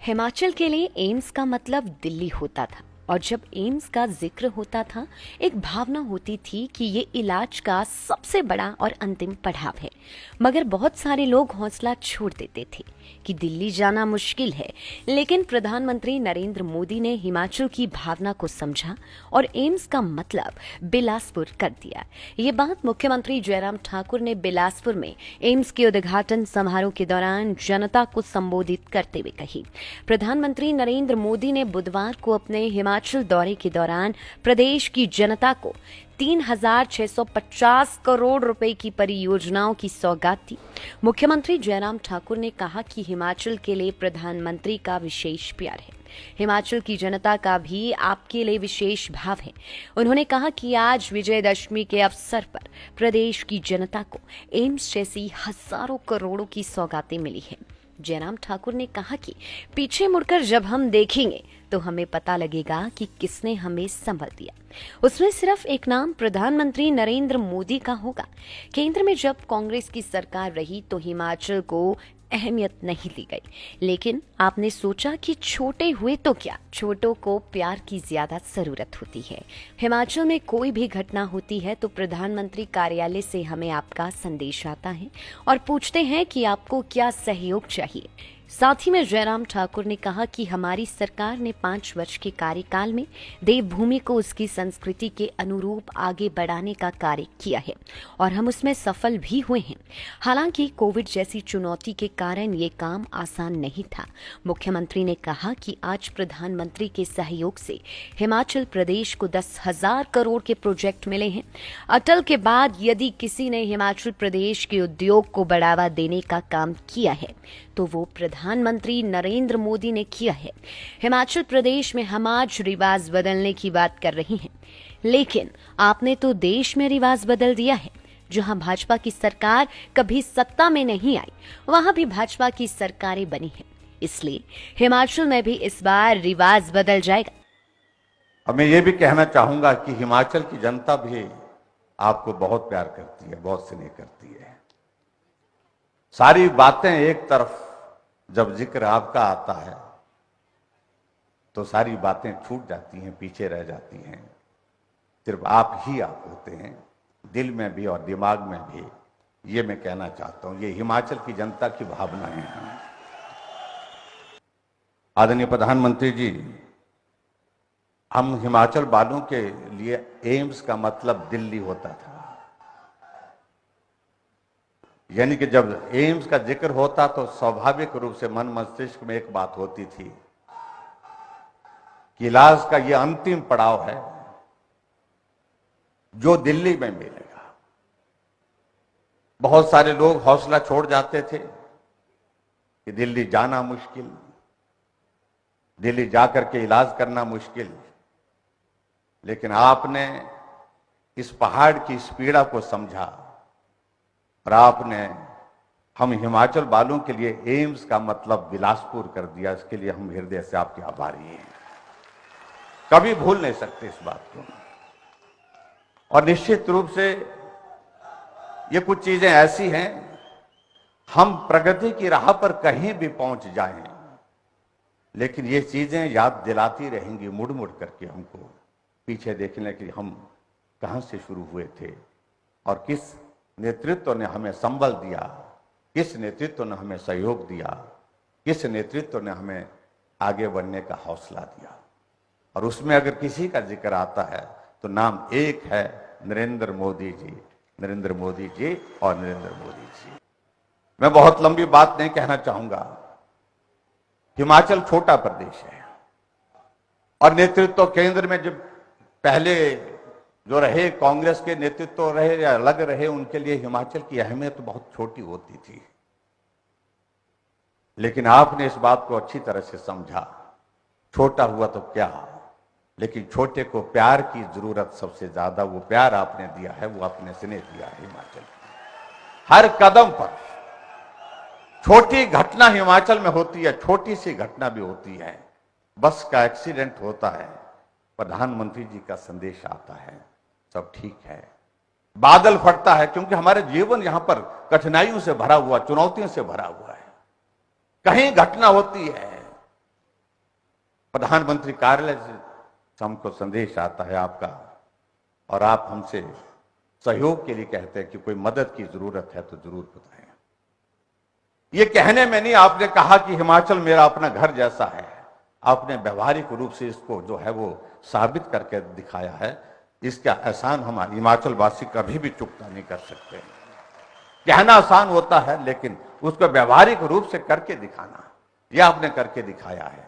हिमाचल के लिए एम्स का मतलब दिल्ली होता था और जब एम्स का जिक्र होता था एक भावना होती थी कि ये इलाज का सबसे बड़ा और अंतिम पड़ाव है। मगर बहुत सारे लोग हौसला छोड़ देते थे कि दिल्ली जाना मुश्किल है, लेकिन प्रधानमंत्री नरेंद्र मोदी ने हिमाचल की भावना को समझा और एम्स का मतलब बिलासपुर कर दिया। ये बात मुख्यमंत्री जयराम ठाकुर ने बिलासपुर में एम्स के उद्घाटन समारोह के दौरान जनता को संबोधित करते हुए कही। प्रधानमंत्री नरेंद्र मोदी ने बुधवार को अपने हिमाचल दौरे के दौरान प्रदेश की जनता को 3,650 करोड़ रुपए की परियोजनाओं की सौगात दी। मुख्यमंत्री जयराम ठाकुर ने कहा कि हिमाचल के लिए प्रधानमंत्री का विशेष प्यार है। हिमाचल की जनता का भी आपके लिए विशेष भाव है। उन्होंने कहा कि आज विजयदशमी के अवसर पर प्रदेश की जनता को एम्स जैसी हजारों करोड़ों की सौगातें मिली हैं। जयराम ठाकुर ने कहा कि पीछे मुड़कर जब हम देखेंगे तो हमें पता लगेगा कि किसने हमें संभल दिया। उसमें सिर्फ एक नाम प्रधानमंत्री नरेंद्र मोदी का होगा। केंद्र में जब कांग्रेस की सरकार रही तो हिमाचल को अहमियत नहीं दी गई, लेकिन आपने सोचा कि छोटे हुए तो क्या, छोटों को प्यार की ज्यादा जरूरत होती है। हिमाचल में कोई भी घटना होती है तो प्रधानमंत्री कार्यालय से हमें आपका संदेश आता है और पूछते हैं कि आपको क्या सहयोग चाहिए। साथ ही में जयराम ठाकुर ने कहा कि हमारी सरकार ने 5 वर्ष के कार्यकाल में देवभूमि को उसकी संस्कृति के अनुरूप आगे बढ़ाने का कार्य किया है और हम उसमें सफल भी हुए हैं। हालांकि कोविड जैसी चुनौती के कारण ये काम आसान नहीं था। मुख्यमंत्री ने कहा कि आज प्रधानमंत्री के सहयोग से हिमाचल प्रदेश को 10,000 करोड़ के प्रोजेक्ट मिले हैं। अटल के बाद यदि किसी ने हिमाचल प्रदेश के उद्योग को बढ़ावा देने का काम किया है तो वो प्रधानमंत्री नरेंद्र मोदी ने किया है। हिमाचल प्रदेश में हम आज रिवाज बदलने की बात कर रही हैं, लेकिन आपने तो देश में रिवाज बदल दिया है। जहां भाजपा की सरकार कभी सत्ता में नहीं आई, वहां भी भाजपा की सरकारें बनी हैं। इसलिए हिमाचल में भी इस बार रिवाज बदल जाएगा। अब मैं ये भी कहना चाहूंगा कि हिमाचल की जनता भी आपको बहुत प्यार करती है, बहुत स्नेह करती है। सारी बातें एक तरफ जब जिक्र आपका आता है तो सारी बातें छूट जाती हैं, पीछे रह जाती हैं। सिर्फ आप ही आप होते हैं, दिल में भी और दिमाग में भी। ये मैं कहना चाहता हूं, ये हिमाचल की जनता की भावनाएं हैं। आदरणीय प्रधानमंत्री जी, हम हिमाचल वालों के लिए एम्स का मतलब दिल्ली होता था। यानी कि जब एम्स का जिक्र होता तो स्वाभाविक रूप से मन मस्तिष्क में एक बात होती थी कि इलाज का यह अंतिम पड़ाव है जो दिल्ली में मिलेगा। बहुत सारे लोग हौसला छोड़ जाते थे कि दिल्ली जाना मुश्किल, दिल्ली जाकर के इलाज करना मुश्किल, लेकिन आपने इस पहाड़ की इस पीड़ा को समझा और आपने हम हिमाचल वालों के लिए एम्स का मतलब बिलासपुर कर दिया। इसके लिए हम हृदय से आपके आभारी हैं, कभी भूल नहीं सकते इस बात को। और निश्चित रूप से ये कुछ चीजें ऐसी हैं, हम प्रगति की राह पर कहीं भी पहुंच जाएं, लेकिन ये चीजें याद दिलाती रहेंगी मुड़ मुड़ करके हमको, पीछे देखने के लिए हम कहां से शुरू हुए थे और किस नेतृत्व ने हमें संबल दिया, किस नेतृत्व ने हमें सहयोग दिया, किस नेतृत्व ने हमें आगे बढ़ने का हौसला दिया। और उसमें अगर किसी का जिक्र आता है तो नाम एक है, नरेंद्र मोदी जी, नरेंद्र मोदी जी और नरेंद्र मोदी जी। मैं बहुत लंबी बात नहीं कहना चाहूंगा। हिमाचल छोटा प्रदेश है और नेतृत्व केंद्र में जब पहले जो रहे, कांग्रेस के नेतृत्व रहे या अलग रहे, उनके लिए हिमाचल की अहमियत बहुत छोटी होती थी। लेकिन आपने इस बात को अच्छी तरह से समझा। छोटा हुआ तो क्या, लेकिन छोटे को प्यार की जरूरत सबसे ज्यादा, वो प्यार आपने दिया है, वो आपने स्नेह दिया है हिमाचल की। हर कदम पर छोटी घटना हिमाचल में होती है, छोटी सी घटना भी होती है। बस का एक्सीडेंट होता है, प्रधानमंत्री जी का संदेश आता है, सब ठीक है। बादल फटता है, क्योंकि हमारे जीवन यहां पर कठिनाइयों से भरा हुआ, चुनौतियों से भरा हुआ है। कहीं घटना होती है प्रधानमंत्री कार्यालय से हमको संदेश आता है आपका, और आप हमसे सहयोग के लिए कहते हैं कि कोई मदद की जरूरत है तो जरूर बताएं। ये कहने में नहीं, आपने कहा कि हिमाचल मेरा अपना घर जैसा है। आपने व्यवहारिक रूप से इसको जो है वो साबित करके दिखाया है। इसका एहसान हमारे हिमाचल वासी कभी भी चुकता नहीं कर सकते। कहना आसान होता है, लेकिन उसको व्यवहारिक रूप से करके दिखाना, यह आपने करके दिखाया है।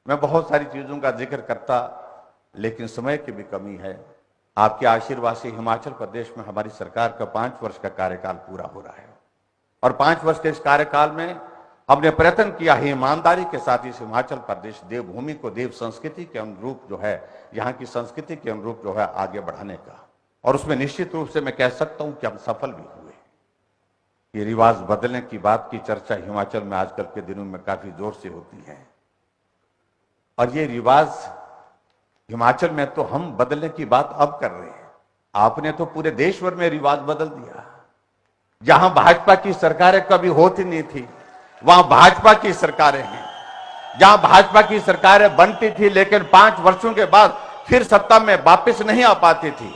मैं बहुत सारी चीजों का जिक्र करता, लेकिन समय की भी कमी है। आपके आशीर्वाद से हिमाचल प्रदेश में हमारी सरकार का 5 वर्ष का कार्यकाल पूरा हो रहा है, और 5 वर्ष के इस कार्यकाल में हमने प्रयत्न किया है ईमानदारी के साथ इस हिमाचल प्रदेश देवभूमि को देव संस्कृति के अनुरूप जो है, यहाँ की संस्कृति के अनुरूप जो है आगे बढ़ाने का। और उसमें निश्चित रूप से मैं कह सकता हूं कि हम सफल भी हुए। ये रिवाज बदलने की बात की चर्चा हिमाचल में आजकल के दिनों में काफी जोर से होती है, और ये रिवाज हिमाचल में तो हम बदलने की बात अब कर रहे हैं। आपने तो पूरे देश भर में रिवाज बदल दिया। जहां भाजपा की सरकारें कभी होती नहीं थी, वहां भाजपा की सरकारें हैं। जहां भाजपा की सरकारें बनती थी लेकिन 5 वर्षों के बाद फिर सत्ता में वापस नहीं आ पाती थी,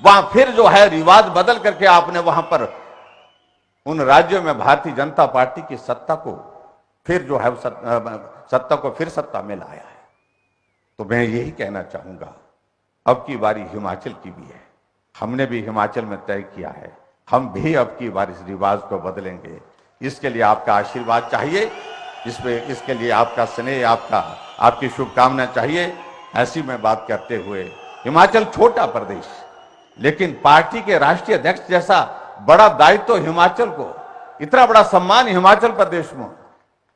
वहां फिर जो है रिवाज बदल करके आपने वहां पर उन राज्यों में भारतीय जनता पार्टी की सत्ता को फिर जो है सत्ता को फिर सत्ता में लाया है। तो मैं यही कहना चाहूंगा, अब की बारी हिमाचल की भी है। हमने भी हिमाचल में तय किया है, हम भी अब की बार इस रिवाज को बदलेंगे। इसके लिए आपका आशीर्वाद चाहिए, इसके लिए आपका स्नेह, आपकी शुभकामना चाहिए। ऐसी में बात करते हुए, हिमाचल छोटा प्रदेश, लेकिन पार्टी के राष्ट्रीय अध्यक्ष जैसा बड़ा दायित्व तो हिमाचल को, इतना बड़ा सम्मान हिमाचल प्रदेश में।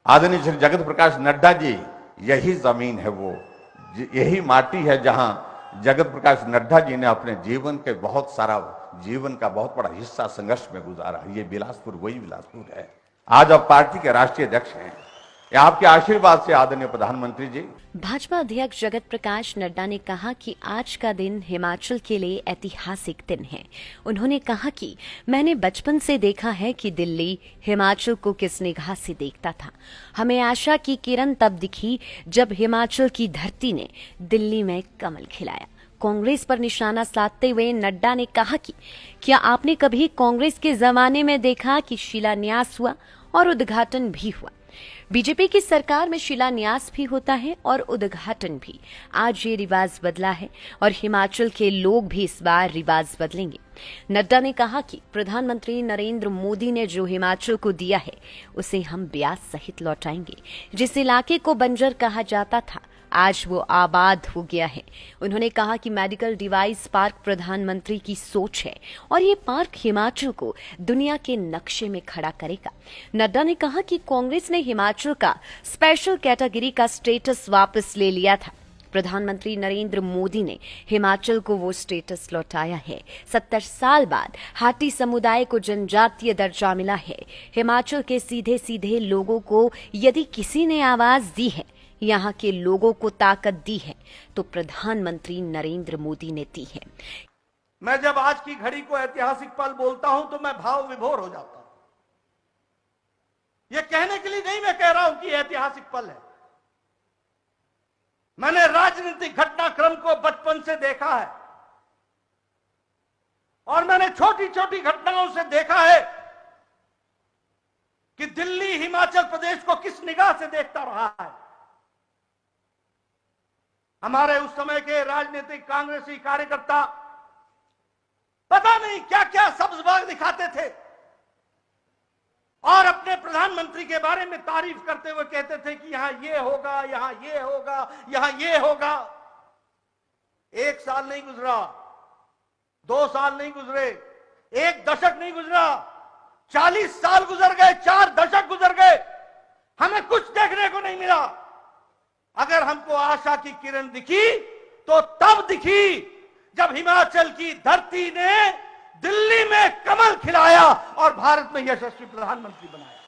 आदरणीय श्री जगत प्रकाश नड्डा जी, यही जमीन है, वो यही माटी है जहां जगत प्रकाश नड्डा जी ने अपने जीवन का बहुत बड़ा हिस्सा संघर्ष में गुजारा। ये बिलासपुर वही बिलासपुर है। आज आप पार्टी के राष्ट्रीय अध्यक्ष हैं, ये आपके आशीर्वाद से आदरणीय प्रधानमंत्री जी। भाजपा अध्यक्ष जगत प्रकाश नड्डा ने कहा कि आज का दिन हिमाचल के लिए ऐतिहासिक दिन है। उन्होंने कहा कि मैंने बचपन से देखा है कि दिल्ली हिमाचल को किस निगाह से देखता था। हमें आशा की किरण तब दिखी जब हिमाचल की धरती ने दिल्ली में कमल खिलाया। कांग्रेस पर निशाना साधते हुए नड्डा ने कहा कि क्या आपने कभी कांग्रेस के जमाने में देखा कि शिलान्यास हुआ और उद्घाटन भी हुआ? बीजेपी की सरकार में शिलान्यास भी होता है और उद्घाटन भी। आज ये रिवाज बदला है और हिमाचल के लोग भी इस बार रिवाज बदलेंगे। नड्डा ने कहा कि प्रधानमंत्री नरेंद्र मोदी ने जो हिमाचल को दिया है उसे हम ब्याज सहित लौटाएंगे। जिस इलाके को बंजर कहा जाता था, आज वो आबाद हो गया है। उन्होंने कहा कि मेडिकल डिवाइस पार्क प्रधानमंत्री की सोच है और ये पार्क हिमाचल को दुनिया के नक्शे में खड़ा करेगा। नड्डा ने कहा कि कांग्रेस ने हिमाचल का स्पेशल कैटेगरी का स्टेटस वापस ले लिया था। प्रधानमंत्री नरेंद्र मोदी ने हिमाचल को वो स्टेटस लौटाया है। 70 साल बाद हाटी समुदाय को जनजातीय दर्जा मिला है। हिमाचल के सीधे सीधे लोगों को यदि किसी ने आवाज दी है, यहाँ के लोगों को ताकत दी है, तो प्रधानमंत्री नरेंद्र मोदी ने दी है। मैं जब आज की घड़ी को ऐतिहासिक पल बोलता हूं तो मैं भाव विभोर हो जाता हूं। यह कहने के लिए नहीं मैं कह रहा हूं कि ऐतिहासिक पल है। मैंने राजनीतिक घटनाक्रम को बचपन से देखा है और मैंने छोटी छोटी घटनाओं से देखा है कि दिल्ली हिमाचल प्रदेश को किस निगाह से देखता रहा है। हमारे उस समय के राजनीतिक कांग्रेसी कार्यकर्ता पता नहीं क्या क्या सब्ज बाग दिखाते थे और अपने प्रधानमंत्री के बारे में तारीफ करते हुए कहते थे कि यहां ये होगा, यहां ये होगा, यहां ये होगा। 1 साल नहीं गुजरा, 2 साल नहीं गुजरे, 1 दशक नहीं गुजरा, 40 साल गुजर गए, 4 दशक गुजर गए, हमें कुछ देखने को नहीं मिला। अगर हमको आशा की किरण दिखी तो तब दिखी जब हिमाचल की धरती ने दिल्ली में कमल खिलाया और भारत में यशस्वी प्रधानमंत्री बनाया।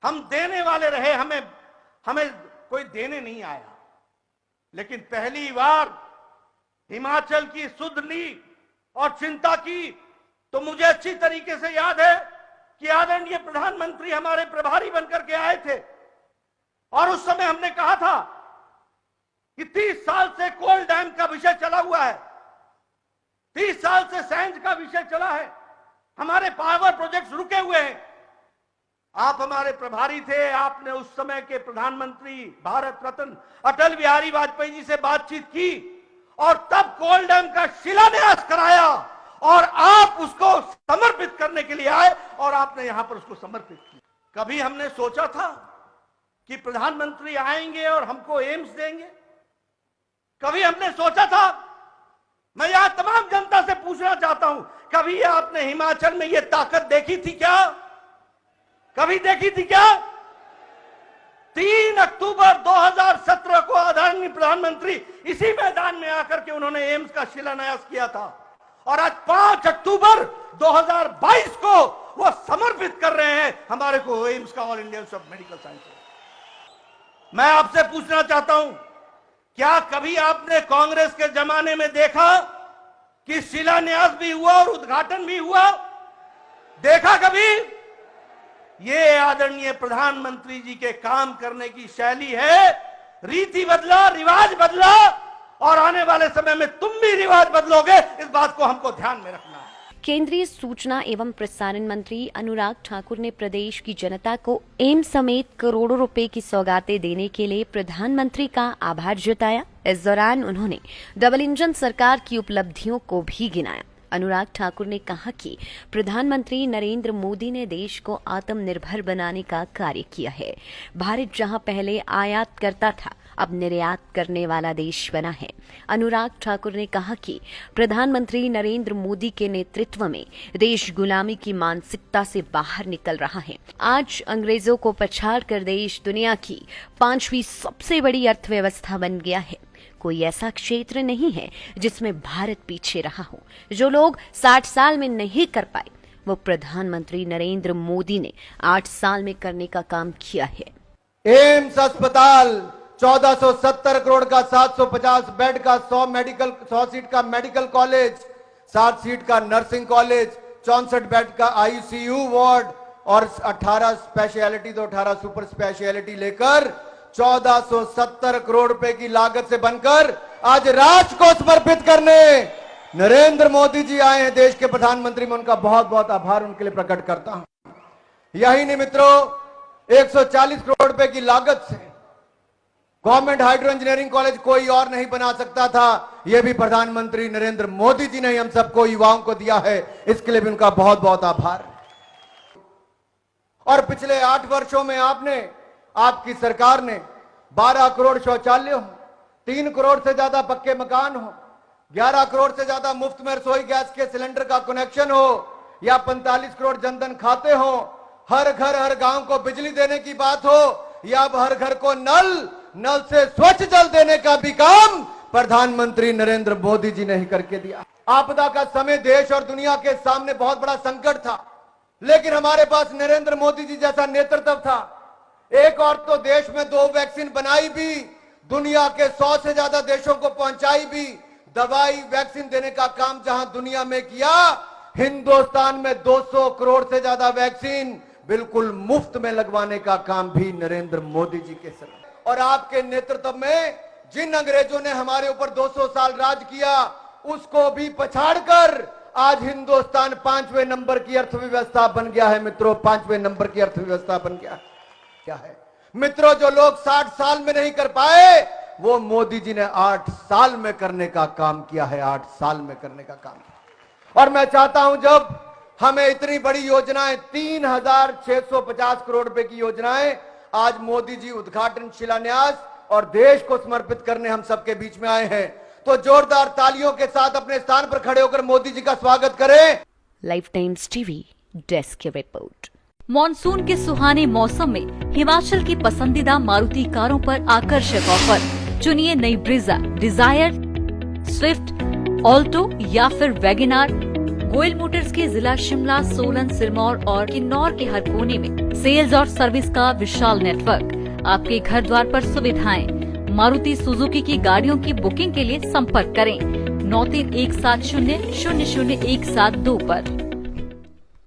हम देने वाले रहे, हमें कोई देने नहीं आया, लेकिन पहली बार हिमाचल की सुध ली और चिंता की तो मुझे अच्छी तरीके से याद है कि आदरणीय प्रधानमंत्री हमारे प्रभारी बनकर के आए थे और उस समय हमने कहा था कि 30 साल से कोल डैम का विषय चला हुआ है, 30 साल से सैंज का विषय चला है, हमारे पावर प्रोजेक्ट्स रुके हुए हैं। आप हमारे प्रभारी थे, आपने उस समय के प्रधानमंत्री भारत रत्न अटल बिहारी वाजपेयी जी से बातचीत की और तब कोल डैम का शिलान्यास कराया और आप उसको समर्पित करने के लिए आए और आपने यहां पर उसको समर्पित किया। कभी हमने सोचा था कि प्रधानमंत्री आएंगे और हमको एम्स देंगे? कभी हमने सोचा था? मैं यहां तमाम जनता से पूछना चाहता हूं, कभी आपने हिमाचल में यह ताकत देखी थी क्या? कभी देखी थी क्या? 3 अक्टूबर 2017 को आदरणीय प्रधानमंत्री इसी मैदान में आकर के उन्होंने एम्स का शिलान्यास किया था और आज 5 अक्टूबर 2022 को वो समर्पित कर रहे हैं हमारे को एम्स का, all India institute of medical sciences. मैं आपसे पूछना चाहता हूं, क्या कभी आपने कांग्रेस के जमाने में देखा कि शिलान्यास भी हुआ और उद्घाटन भी हुआ? देखा कभी? ये आदरणीय प्रधानमंत्री जी के काम करने की शैली है। रीति बदला, रिवाज बदला और आने वाले समय में तुम भी रिवाज बदलोगे, इस बात को हमको ध्यान में रखना है। केंद्रीय सूचना एवं प्रसारण मंत्री अनुराग ठाकुर ने प्रदेश की जनता को एम्स समेत करोड़ों रुपए की सौगातें देने के लिए प्रधानमंत्री का आभार जताया। इस दौरान उन्होंने डबल इंजन सरकार की उपलब्धियों को भी गिनाया। अनुराग ठाकुर ने कहा कि प्रधानमंत्री नरेंद्र मोदी ने देश को आत्मनिर्भर बनाने का कार्य किया है। भारत जहां पहले आयात करता था, अब निर्यात करने वाला देश बना है। अनुराग ठाकुर ने कहा कि प्रधानमंत्री नरेंद्र मोदी के नेतृत्व में देश गुलामी की मानसिकता से बाहर निकल रहा है। आज अंग्रेजों को पछाड़कर देश दुनिया की 5वीं सबसे बड़ी अर्थव्यवस्था बन गया है। कोई ऐसा क्षेत्र नहीं है जिसमें भारत पीछे रहा हो। जो लोग 60 साल में नहीं कर पाए, वो प्रधानमंत्री नरेंद्र मोदी ने 8 साल में करने का काम किया है। एम्स अस्पताल 1470 करोड़ का, 750 बेड का, 100 सीट का मेडिकल कॉलेज, 60 सीट का नर्सिंग कॉलेज, 64 बेड का आईसीयू वार्ड और 18 स्पेशलिटी तो 18 सुपर स्पेशलिटी लेकर 1470 करोड़ रुपए की लागत से बनकर आज राष्ट्र को समर्पित करने नरेंद्र मोदी जी आए हैं, देश के प्रधानमंत्री। मैं उनका बहुत बहुत आभार उनके लिए प्रकट करता हूं। यही नहीं मित्रों, 140 करोड़ रुपए की लागत से गवर्नमेंट हाइड्रो इंजीनियरिंग कॉलेज कोई और नहीं बना सकता था। यह भी प्रधानमंत्री नरेंद्र मोदी जी ने हम सबको, युवाओं को दिया है। इसके लिए भी उनका बहुत बहुत आभार। और पिछले 8 वर्षों में आपकी सरकार ने 12 करोड़ शौचालय हो, 3 करोड़ से ज्यादा पक्के मकान हो, 11 करोड़ से ज्यादा मुफ्त में रसोई गैस के सिलेंडर का कनेक्शन हो या 45 करोड़ जनधन खाते हो, हर घर हर गांव को बिजली देने की बात हो या अब हर घर को नल से स्वच्छ जल देने का भी काम प्रधानमंत्री नरेंद्र मोदी जी ने ही करके दिया। आपदा का समय देश और दुनिया के सामने बहुत बड़ा संकट था, लेकिन हमारे पास नरेंद्र मोदी जी जैसा नेतृत्व था। एक और तो देश में 2 वैक्सीन बनाई भी, दुनिया के 100 से ज्यादा देशों को पहुंचाई भी, दवाई वैक्सीन देने का काम जहां दुनिया में किया, हिंदुस्तान में 200 करोड़ से ज्यादा वैक्सीन बिल्कुल मुफ्त में लगवाने का काम भी नरेंद्र मोदी जी के समय और आपके नेतृत्व में जिन अंग्रेजों ने हमारे ऊपर 200 साल राज किया, उसको भी पछाड़कर आज हिंदुस्तान 5वें नंबर की अर्थव्यवस्था बन गया है। मित्रों, 5वें नंबर की अर्थव्यवस्था बन गया क्या है। मित्रों, जो लोग 60 साल में नहीं कर पाए, वो मोदी जी ने 8 साल में करने का काम किया है। 8 साल में करने का काम किया। और मैं चाहता हूं, जब हमें इतनी बड़ी योजनाएं, 3650 करोड़ रुपए की योजनाएं आज मोदी जी उद्घाटन, शिलान्यास और देश को समर्पित करने हम सबके बीच में आए हैं, तो जोरदार तालियों के साथ अपने स्थान पर खड़े होकर मोदी जी का स्वागत करें। लाइफ टाइम्स टीवी डेस्क की रिपोर्ट। मॉनसून के सुहाने मौसम में हिमाचल की पसंदीदा मारुति कारों पर आकर्षक ऑफर। चुनिए नई ब्रीजा, डिजायर, स्विफ्ट, ऑल्टो या फिर वैगनार। गोयल मोटर्स के जिला शिमला, सोलन, सिरमौर और किन्नौर के हर कोने में सेल्स और सर्विस का विशाल नेटवर्क। आपके घर द्वार पर सुविधाएं। मारुति सुजुकी की गाड़ियों की बुकिंग के लिए संपर्क करें 9317000172 पर।